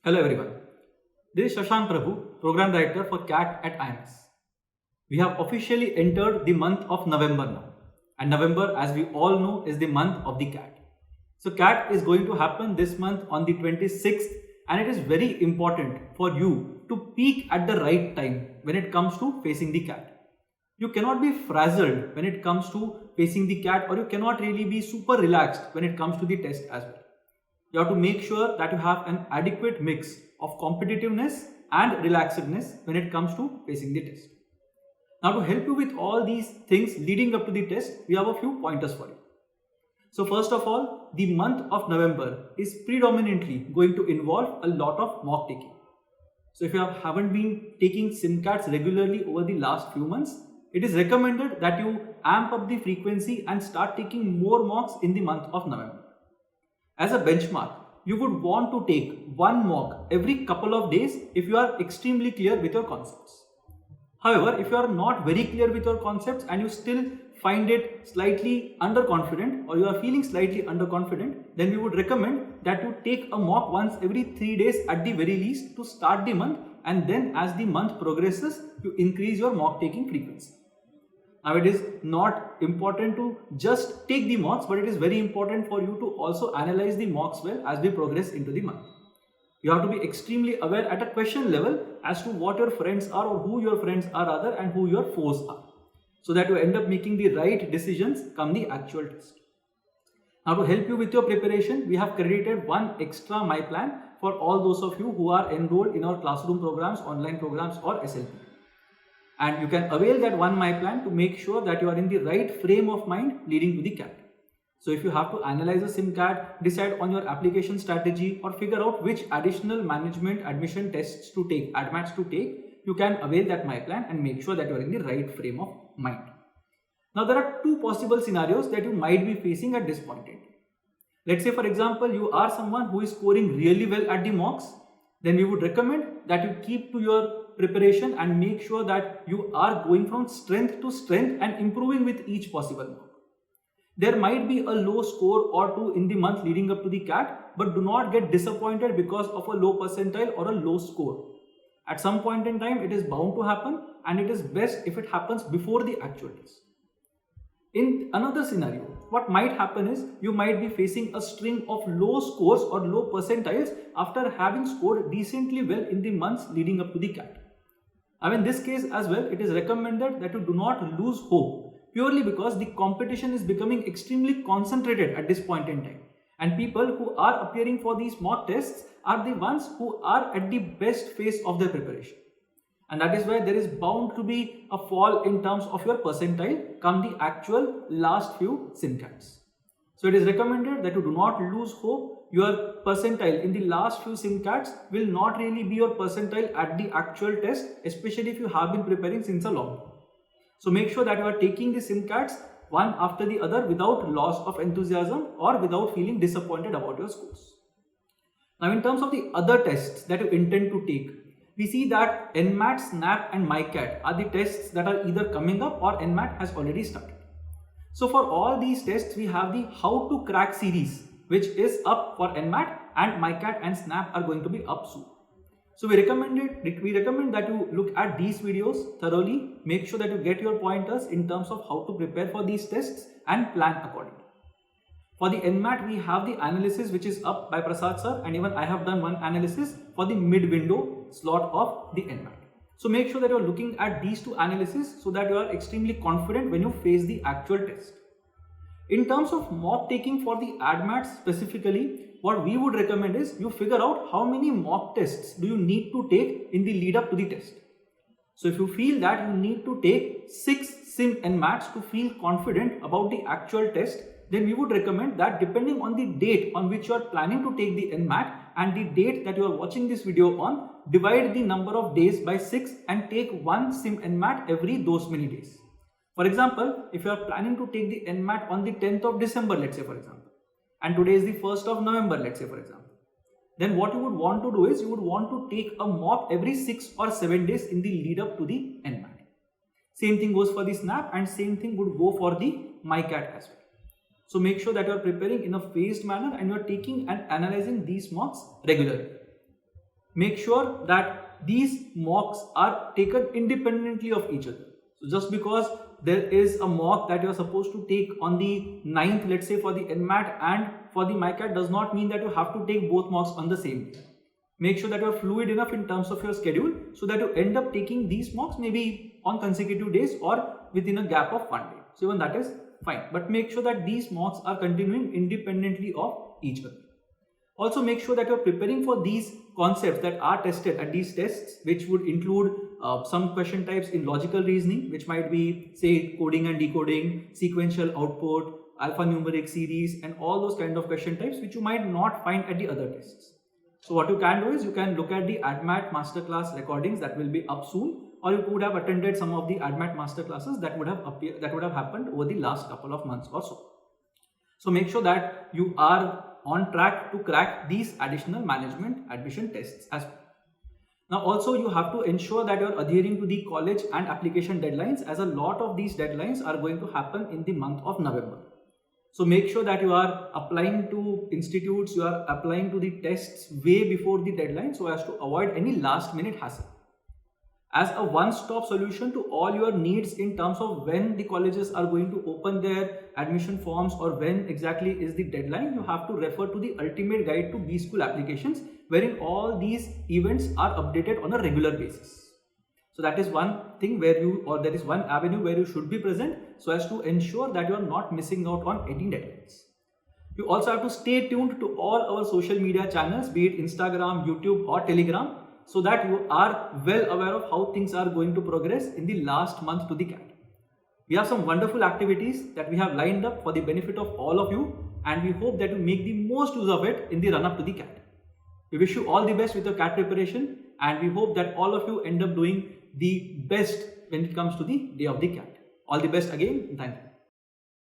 Hello everyone. This is Shashank Prabhu, Program Director for CAT at IMS. We have officially entered the month of November now. And November, as we all know, is the month of the CAT. So CAT is going to happen this month on the 26th, and it is very important for you to peak at the right time when it comes to facing the CAT. You cannot be frazzled when it comes to facing the CAT, or you cannot really be super relaxed when it comes to the test as well. You have to make sure that you have an adequate mix of competitiveness and relaxedness when it comes to facing the test. Now, to help you with all these things leading up to the test, we have a few pointers for you. So first of all, the month of November is predominantly going to involve a lot of mock taking. So if you haven't been taking SimCats regularly over the last few months, it is recommended that you amp up the frequency and start taking more mocks in the month of November. As a benchmark, you would want to take one mock every couple of days if you are extremely clear with your concepts. However, if you are not very clear with your concepts and you still find it slightly underconfident, or you are feeling slightly underconfident, then we would recommend that you take a mock once every 3 days at the very least to start the month, and then as the month progresses, you increase your mock taking frequency. Now, it is not important to just take the mocks, but it is very important for you to also analyze the mocks well as we progress into the month. You have to be extremely aware at a question level as to what your friends are, or who your friends are rather, and who your foes are, so that you end up making the right decisions come the actual test. Now, to help you with your preparation, we have credited one extra My Plan for all those of you who are enrolled in our classroom programs, online programs, or SLP. And you can avail that one My Plan to make sure that you are in the right frame of mind leading to the CAT. So if you have to analyze a SimCat, decide on your application strategy, or figure out which additional management admission tests to take, ADMATs to take, you can avail that My Plan and make sure that you are in the right frame of mind. Now, there are two possible scenarios that you might be facing at this point in time. Let's say, for example, you are someone who is scoring really well at the mocks. Then we would recommend that you keep to your preparation and make sure that you are going from strength to strength and improving with each possible mock. There might be a low score or two in the month leading up to the CAT, but do not get disappointed because of a low percentile or a low score. At some point in time, it is bound to happen, and it is best if it happens before the actual test. In another scenario, what might happen is you might be facing a string of low scores or low percentiles after having scored decently well in the months leading up to the CAT. Now, in this case as well, it is recommended that you do not lose hope, purely because the competition is becoming extremely concentrated at this point in time, and people who are appearing for these mock tests are the ones who are at the best phase of their preparation. And that is why there is bound to be a fall in terms of your percentile come the actual last few SimCats. So it is recommended that you do not lose hope. Your percentile in the last few SimCats will not really be your percentile at the actual test, especially if you have been preparing since a long time. So make sure that you are taking the SimCats one after the other without loss of enthusiasm or without feeling disappointed about your scores. Now, in terms of the other tests that you intend to take, we see that NMAT, SNAP and MyCat are the tests that are either coming up or NMAT has already started. So for all these tests, we have the How to Crack series, which is up for NMAT, and MyCat and SNAP are going to be up soon. So we recommend that you look at these videos thoroughly, make sure that you get your pointers in terms of how to prepare for these tests and plan accordingly. For the NMAT, we have the analysis which is up by Prasad sir, and even I have done one analysis for the mid-window slot of the NMAT. So make sure that you are looking at these two analyses so that you are extremely confident when you face the actual test. In terms of mock taking for the ADMAT specifically, what we would recommend is you figure out how many mock tests do you need to take in the lead up to the test. So if you feel that you need to take 6 Sim NMATs to feel confident about the actual test, then we would recommend that depending on the date on which you are planning to take the NMAT and the date that you are watching this video on, divide the number of days by 6 and take one Sim NMAT every those many days. For example, if you are planning to take the NMAT on the 10th of December, let's say for example, and today is the 1st of November, let's say for example, then what you would want to do is you would want to take a mock every 6 or 7 days in the lead up to the NMAT. Same thing goes for the SNAP, and same thing would go for the MyCat as well. So make sure that you are preparing in a phased manner and you are taking and analyzing these mocks regularly. make sure that these mocks are taken independently of each other. So just because there is a mock that you are supposed to take on the 9th, let's say for the NMAT and for the MyCat, does not mean that you have to take both mocks on the same day. Make sure that you are fluid enough in terms of your schedule so that you end up taking these mocks maybe on consecutive days or within a gap of one day. So even that is fine. But make sure that these mocks are continuing independently of each other. Also make sure that you are preparing for these concepts that are tested at these tests, which would include some question types in logical reasoning, which might be say coding and decoding, sequential output, alphanumeric series, and all those kind of question types which you might not find at the other tests. So what you can do is you can look at the ADMAT masterclass recordings that will be up soon, or you could have attended some of the ADMAT masterclasses that would have happened over the last couple of months or so. So make sure that you are on track to crack these additional management admission tests as well. Now also you have to ensure that you are adhering to the college and application deadlines, as a lot of these deadlines are going to happen in the month of November. So make sure that you are applying to institutes, you are applying to the tests way before the deadline so as to avoid any last minute hassle. As a one-stop solution to all your needs in terms of when the colleges are going to open their admission forms or when exactly is the deadline, you have to refer to the ultimate guide to B-School applications, wherein all these events are updated on a regular basis. So that is one thing where there is one avenue where you should be present so as to ensure that you are not missing out on any deadlines. You also have to stay tuned to all our social media channels, be it Instagram, YouTube or Telegram, so that you are well aware of how things are going to progress in the last month to the CAT. We have some wonderful activities that we have lined up for the benefit of all of you, and we hope that you make the most use of it in the run up to the CAT. We wish you all the best with your CAT preparation, and we hope that all of you end up doing the best when it comes to the day of the CAT. All the best again, and thank you.